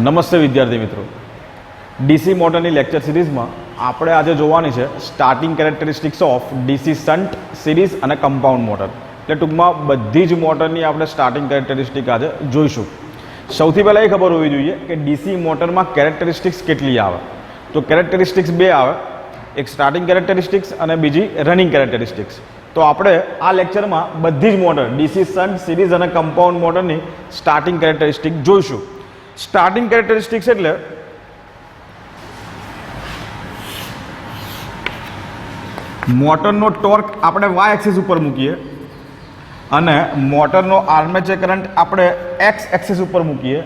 નમસ્તે વિદ્યાર્થી મિત્રો, ડીસી મોટરની લેક્ચર સિરીઝમાં આપણે આજે જોવાની છે starting characteristics of DC shunt series અને કમ્પાઉન્ડ મોટર. એટલે ટૂંકમાં બધી જ મોટરની આપણે સ્ટાર્ટિંગ કેરેક્ટરિસ્ટિક આજે જોઈશું. સૌથી પહેલાં એ ખબર હોવી જોઈએ કે ડીસી મોટરમાં કેરેક્ટરિસ્ટિક્સ કેટલી આવે. તો કેરેક્ટરિસ્ટિક્સ બે આવે, એક સ્ટાર્ટિંગ કેરેક્ટરિસ્ટિક્સ અને બીજી રનિંગ કેરેક્ટરિસ્ટિક્સ. તો આપણે આ લેક્ચરમાં બધી જ મોટર ડીસી શન્ટ સિરીઝ અને કમ્પાઉન્ડ મોટરની સ્ટાર્ટિંગ કેરેક્ટરિસ્ટિક જોઈશું. સ્ટાર્ટિંગ કેરેક્ટરિસ્ટિક્સ એટલે મોટરનો ટોર્ક આપણે વાય એક્સિસ ઉપર મૂકીએ અને મોટરનો આર્મેચર કરંટ આપણે એક્સ એક્સિસ ઉપર મૂકીએ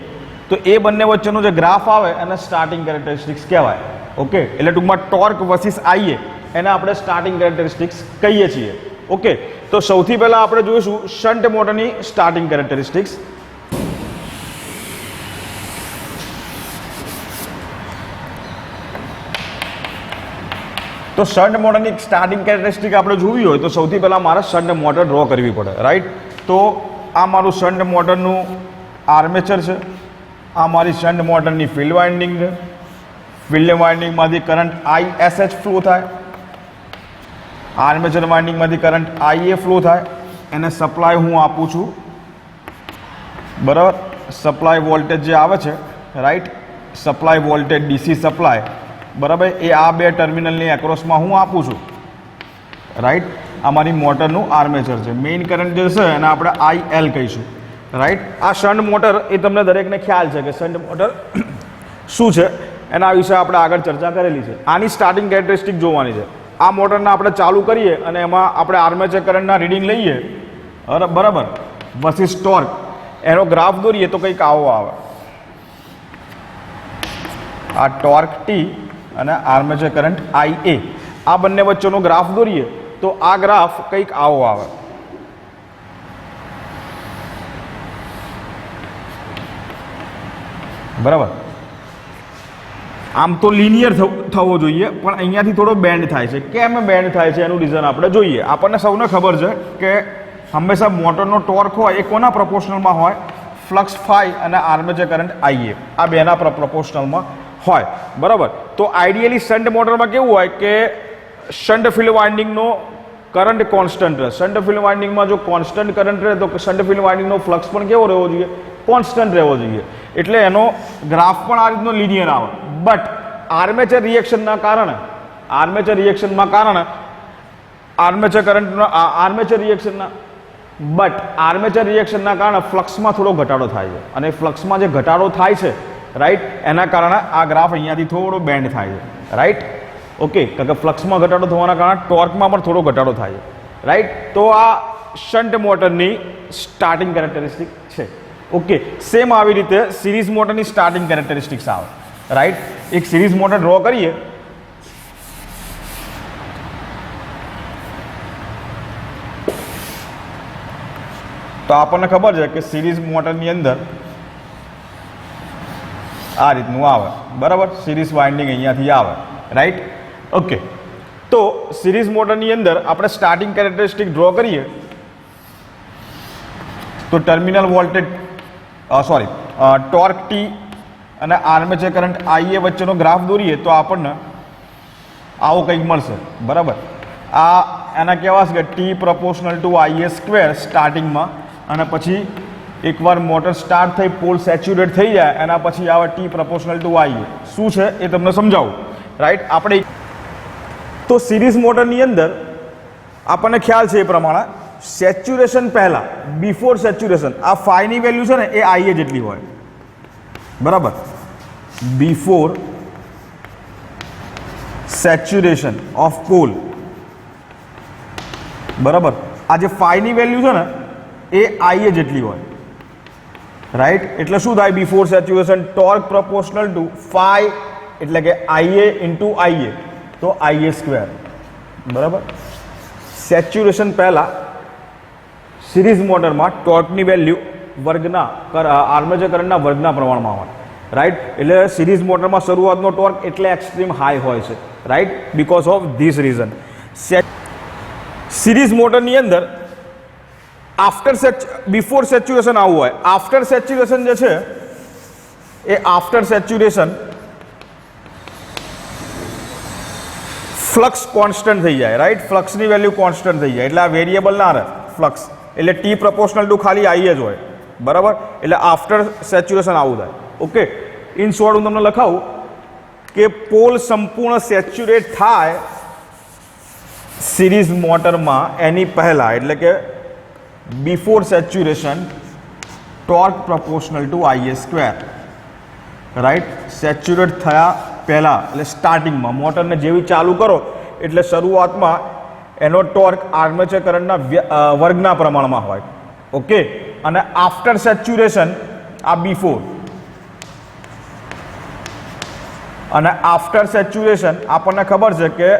તો એ બંને વચ્ચેનો જે ગ્રાફ આવે એને સ્ટાર્ટિંગ કેરેક્ટરિસ્ટિક્સ કહેવાય. ઓકે, એટલે ટૂંકમાં ટોર્ક વર્સિસ આઈએ એને આપણે સ્ટાર્ટિંગ કેરેક્ટરિસ્ટિક્સ કહીએ છીએ. ઓકે, તો સૌથી પહેલાં આપણે જોઈશું શન્ટ મોટરની સ્ટાર્ટિંગ કેરેક્ટરિસ્ટિક્સ. તો શન્ટ મોટરની સ્ટાર્ટિંગ કેરેક્ટરિસ્ટિક આપણે જોવી હોય તો સૌથી પહેલાં મારે શન્ટ મોટર ડ્રો કરવી પડે, રાઈટ. તો આ મારું શન્ટ મોટરનું આર્મેચર છે, આ મારી શન્ટ મોટરની ફિલ્ડ વાઇન્ડિંગ છે. ફિલ્ડ વાઇન્ડિંગમાંથી કરંટ ISH ફ્લો થાય, આર્મેચર વાઇન્ડિંગમાંથી કરંટ IA ફ્લો થાય. એને સપ્લાય હું આપું છું, બરાબર. સપ્લાય વોલ્ટેજ જે આવે છે, right, supply voltage DC supply, બરાબર, એ આ બે ટર્મિનલની એક્રોસમાં હું આપું છું, રાઈટ. આ મારી મોટરનું આર્મેચર છે. મેઇન કરંટ જે છે એને આપણે IL કહીશું, રાઈટ. આ શન્ટ મોટર એ તમને દરેકને ખ્યાલ છે કે શન્ટ મોટર શું છે, એના વિશે આપણે આગળ ચર્ચા કરેલી છે. આની સ્ટાર્ટિંગ કેરેક્ટરિસ્ટિક જોવાની છે. આ મોટરને આપણે ચાલુ કરીએ અને એમાં આપણે આર્મેચર કરંટના રીડિંગ લઈએ, બરાબર, વર્સિસ ટોર્ક, એનો ગ્રાફ દોરીએ તો કંઈક આવો આવે. આ ટોર્ક ટી અને આર્મેચર કરંટ IA, આ બંને વચ્ચેનો ગ્રાફ દોરીએ તો આ ગ્રાફ કંઈક આવો આવે. બરાબર. આમ તો લિનિયર થવો જોઈએ પણ અહીંયાથી થોડો બેન્ડ થાય છે. કેમ બેન્ડ થાય છે એનું રીઝન આપણે જોઈએ. આપણને સૌને ખબર છે કે હંમેશા મોટરનો ટોર્ક હોય એ કોના પ્રપોર્શનલમાં હોય? ફ્લક્સ ફાઈ અને આર્મેચર કરંટ IA, આ બેના પ્રપોર્શનલમાં હોય, બરાબર. તો આઈડિયલી શન્ટ મોટરમાં કેવું હોય કે શન્ટ ફિલ્ડ વાઇન્ડિંગનો કરંટ કોન્સ્ટન્ટ રહે. શન્ટ ફિલ્ડ વાઇન્ડિંગમાં જો કોન્સ્ટન્ટ કરંટ રહે તો શન્ટ ફિલ્ડ વાઇન્ડિંગનો ફ્લક્સ પણ કેવો રહેવો જોઈએ? કોન્સ્ટન્ટ રહેવો જોઈએ. એટલે એનો ગ્રાફ પણ આ રીતનો લિનિયર આવે. બટ આર્મેચર રિએક્શનના કારણે આર્મેચર રિએક્શનના કારણે ફ્લક્સમાં થોડો ઘટાડો થાય છે. અને ફ્લક્સમાં જે ઘટાડો થાય છે, રાઈટ, એના કારણે આ ગ્રાફ અહીંયાથી થોડો બેન્ડ થાય છે, રાઈટ. ઓકે, કારણ કે ફ્લક્સમાં ઘટાડો થવાના કારણે ટોર્કમાં પણ થોડો ઘટાડો થાય છે, રાઈટ. તો આ શન્ટ મોટરની સ્ટાર્ટિંગ કેરેક્ટરિસ્ટિક છે. ઓકે, સેમ આવી રીતે સિરીઝ મોટરની સ્ટાર્ટિંગ કેરેક્ટરિસ્ટિક્સ આવે, રાઈટ. એક સિરીઝ મોટર ડ્રો કરીએ તો આપણને ખબર છે કે સિરીઝ મોટરની અંદર આ રીતનું આવે, બરાબર. સિરીઝ વાઇન્ડિંગ અહીંયાથી આવે, રાઈટ. ઓકે, તો સિરીઝ મોટરની અંદર આપણે સ્ટાર્ટિંગ કેરેક્ટરિસ્ટિક ડ્રો કરીએ તો ટર્મિનલ વોલ્ટેજ ટોર્ક ટી અને આર્મેચર કરંટ IA વચ્ચેનો ગ્રાફ દોરીએ તો આપણને આવો કંઈક મળશે, બરાબર. આ એના કહેવાશે કે T proportional two IA square સ્ટાર્ટિંગમાં, અને પછી એકવાર મોટર સ્ટાર્ટ થઈ, પોલ સેચ્યુરેટ થઈ જાય, એના પછી આવે T પ્રપોર્શનલ ટુ IA. શું છે એ તમને સમજાવું, રાઈટ. આપણે તો સિરીઝ મોટરની અંદર આપણને ખ્યાલ છે એ પ્રમાણે સેચ્યુરેશન પહેલાં, બિફોર સેચ્યુરેશન, આ ફાઈની વેલ્યુ છે ને એ IA જેટલી હોય, બરાબર. બિફોર સેચ્યુરેશન ઓફ પોલ, બરાબર, આ જે ફાઈની વેલ્યુ છે ને એ IA જેટલી હોય, રાઈટ. એટલે શું થાય? Before saturation torque proportional to phi, એટલે કે IA ઇન્ટુ IA, તો IA સ્ક્વેર, બરાબર. સેચ્યુરેશન પહેલાં સિરીઝ મોટરમાં ટોર્કની વેલ્યુ વર્ગના આર્મેચર કરંટના વર્ગના પ્રમાણમાં હોય, રાઈટ. એટલે સિરીઝ મોટરમાં શરૂઆતનો ટોર્ક એટલે એક્સ્ટ્રીમ હાઈ હોય છે, right, because of this reason. Series મોટરની અંદર બિફોર સેચ્યુરેશન આવવું હોય, આફ્ટર સેચ્યુરેશન જે છે એ આફ્ટર સેચ્યુરેશન ફ્લક્સ કોન્સ્ટન્ટ થઈ જાય, રાઈટ. ફ્લક્સની વેલ્યુ કોન્સ્ટન્ટ થઈ જાય એટલે આ વેરિયેબલ ના રહે ફ્લક્સ, એટલે ટી પ્રપોર્શનલ ટુ ખાલી આઈ જ હોય, બરાબર. એટલે આફ્ટર સેચ્યુરેશન આવું થાય. ઓકે, ઇન શોર્ટ હું તમને લખાવું કે પોલ સંપૂર્ણ સેચ્યુરેટ થાય સિરીઝ મોટરમાં એની પહેલાં, એટલે કે before saturation torque proportional two આઈએ સ્ક્વેર, રાઈટ. સેચ્યુરેટ થયા પહેલાં એટલે સ્ટાર્ટિંગમાં મોટરને જેવી ચાલુ કરો એટલે શરૂઆતમાં એનો ટોર્ક આર્મેચર કરંટના વર્ગના પ્રમાણમાં હોય. ઓકે, અને આફ્ટર સેચ્યુરેશન આ બિફોર, અને આફ્ટર સેચ્યુરેશન આપણને ખબર છે કે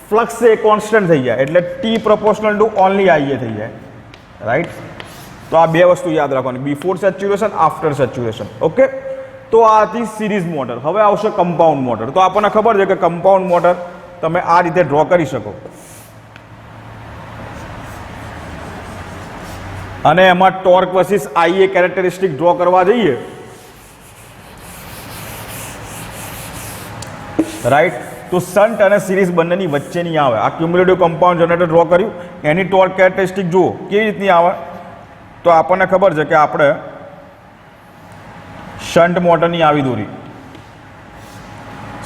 ફ્લક્સ એ કોન્સ્ટન્ટ થઈ જાય એટલે ટી પ્રપોર્શનલ ટુ ઓનલી આઈએ થઈ જાય, રાઈટ. તો આ બે વસ્તુ યાદ રાખવાની, before saturation, after saturation. Okay, તો આ હતી સિરીઝ મોટર. હવે આવશે કમ્પાઉન્ડ મોટર. તો આપણને ખબર છે કે કમ્પાઉન્ડ મોટર તમે આ રીતે ડ્રો કરી શકો, અને એમાં ટોર્ક વર્સિસ આઈએ કેરેક્ટરિસ્ટિક ડ્રો કરવા જઈએ, રાઈટ. તો શન્ટ અને સિરીઝ બંનેની વચ્ચેની આવે. આ ક્યુમ્યુલેટિવ કમ્પાઉન્ડ જનરેટર ડ્રો કર્યું, એની ટોર્ક કેરેક્ટરિસ્ટિક જુઓ કેવી રીતની આવે. તો આપણને ખબર છે કે આપણે શન્ટ મોટરની આવી દોરી,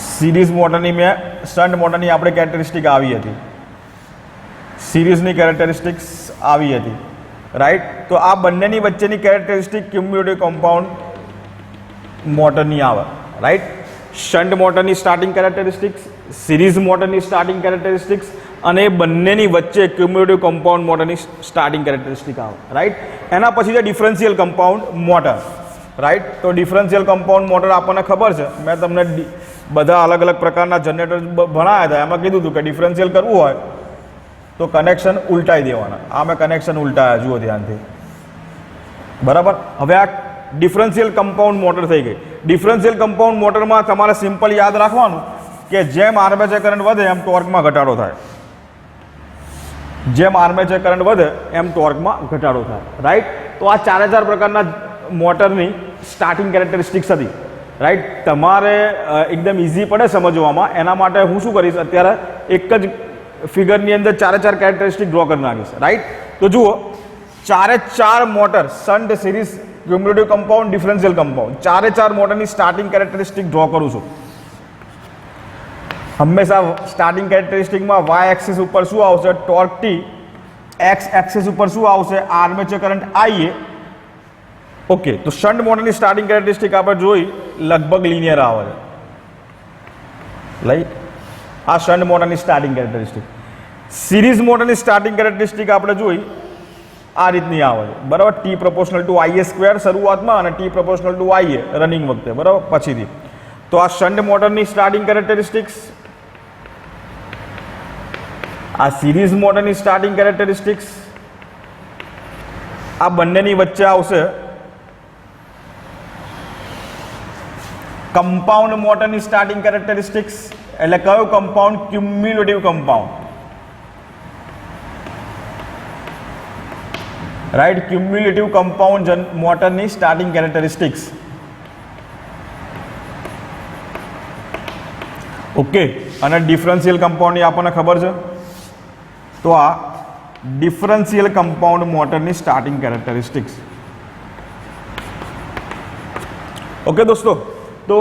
સિરીઝ મોટરની મેં શન્ટ મોટરની આપણે કેરેક્ટરિસ્ટિક આવી હતી, સિરીઝની કેરેક્ટરિસ્ટિક્સ આવી હતી, રાઈટ. તો આ બંનેની વચ્ચેની કેરેક્ટરિસ્ટિક ક્યુમ્યુલેટિવ કમ્પાઉન્ડ મોટરની આવે, રાઈટ. શન્ટ મોટરની સ્ટાર્ટિંગ કેરેક્ટરિસ્ટિક્સ, સિરીઝ મોટરની સ્ટાર્ટિંગ કેરેક્ટરિસ્ટિક્સ, અને એ બંનેની વચ્ચે ક્યુમ્યુલેટિવ કમ્પાઉન્ડ મોટરની સ્ટાર્ટિંગ કેરેક્ટરિસ્ટિક આવે, રાઈટ. એના પછી છે ડિફરન્શિયલ કમ્પાઉન્ડ મોટર, રાઈટ. તો ડિફરન્શિયલ કમ્પાઉન્ડ મોટર આપણને ખબર છે, મેં તમને બધા અલગ અલગ પ્રકારના જનરેટર ભણાવ્યા હતા. એમાં કીધું હતું કે ડિફરન્શિયલ કરવું હોય તો કનેક્શન ઉલટાઈ દેવાના. આ મેં કનેક્શન ઉલટાયા, જુઓ ધ્યાનથી, બરાબર. હવે આ ડિફરન્શિયલ કમ્પાઉન્ડ મોટર થઈ ગઈ. ડિફરન્શિયલ કમ્પાઉન્ડ મોટરમાં તમારે સિમ્પલ યાદ રાખવાનું કે જેમ આર્મેચર કરંટ વધે એમ ટોર્કમાં ઘટાડો થાય, જેમ આર્મેચર કરંટ વધે એમ ટોર્કમાં ઘટાડો થાય, રાઈટ. તો આ ચારે ચાર પ્રકારના મોટરની સ્ટાર્ટિંગ કેરેક્ટરિસ્ટિક્સ હતી, રાઈટ. તમારે એકદમ ઇઝી પડે સમજવામાં, એના માટે હું શું કરીશ, અત્યારે એક જ ફિગરની અંદર ચારે ચાર કેરેક્ટરિસ્ટિક ડ્રો કરી નાખીશ, રાઈટ. તો જુઓ, ચારે ચાર motor shunt, series, cumulative compound, differential compound, ચારે ચાર મોટરની સ્ટાર્ટિંગ કેરેક્ટરિસ્ટિક ડ્રો કરું છું. હંમેશા સ્ટાર્ટિંગ કેરેક્ટરિસ્ટિકમાં વાય એક્સિસ ઉપર શું આવશે, ટોર્ક ટી. એક્સ એક્સિસ ઉપર શું આવશે, આર્મેચર કરંટ આઈએ. ઓકે, તો શન્ટ મોટરની સ્ટાર્ટિંગ કેરેક્ટરિસ્ટિક આપણે જોઈ લગભગ લિનિયર આવે છે, રાઈટ. આ શન્ટ મોટરની સ્ટાર્ટિંગ કેરેક્ટરિસ્ટિક. સિરીઝ મોટરની સ્ટાર્ટિંગ કેરેક્ટરિસ્ટિક આપણે જોઈ આ રીતની આવે છે, બરાબર. ટી પ્રપોર્શનલ ટુ આઈએ સ્ક્વેર શરૂઆતમાં અને ટી પ્રપોર્શનલ ટુ આઈએ રનિંગ વખતે, બરાબર, પછીથી. તો આ શન્ટ મોટરની સ્ટાર્ટિંગ કેરેક્ટરિસ્ટિક્સ, આ સિરીઝ મોટરની સ્ટાર્ટિંગ કેરેક્ટરિસ્ટિક્સ, આ બંનેની વચ્ચે આવશે કમ્પાઉન્ડ મોટરની સ્ટાર્ટિંગ કેરેક્ટરિસ્ટિક્સ. એટલે કયો compound, cumulative compound, right. Cumulative compound મોટરની સ્ટાર્ટિંગ કેરેક્ટરિસ્ટિક્સ. ઓકે, અને ડિફરન્શિયલ કમ્પાઉન્ડની આપણને ખબર છે. તો આ ડિફરન્શિયલ કમ્પાઉન્ડ મોટરની સ્ટાર્ટિંગ કેરેક્ટરિસ્ટિક્સ. ઓકે દોસ્તો, તો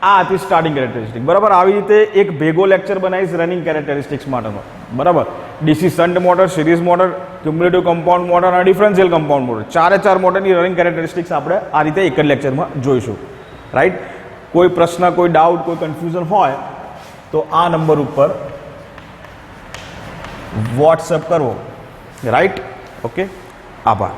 આ હતી સ્ટાર્ટિંગ કેરેક્ટરિસ્ટિક, બરાબર. આવી રીતે એક ભેગો લેક્ચર બનાવીશ રનિંગ કેરેક્ટરિસ્ટિક્સ માટેનો, બરાબર. DC shunt motor, series motor, cumulative compound motor અને ડિફરન્શિયલ કમ્પાઉન્ડ મોટર, ચારે ચાર મોટરની રનિંગ કેરેક્ટરિસ્ટિક્સ આપણે આ રીતે એક જ લેક્ચરમાં જોઈશું, રાઈટ. કોઈ પ્રશ્ન, કોઈ ડાઉટ, કોઈ કન્ફ્યુઝન હોય તો આ નંબર ઉપર વોટ્સએપ કરવો, રાઈટ. ઓકે, આભાર.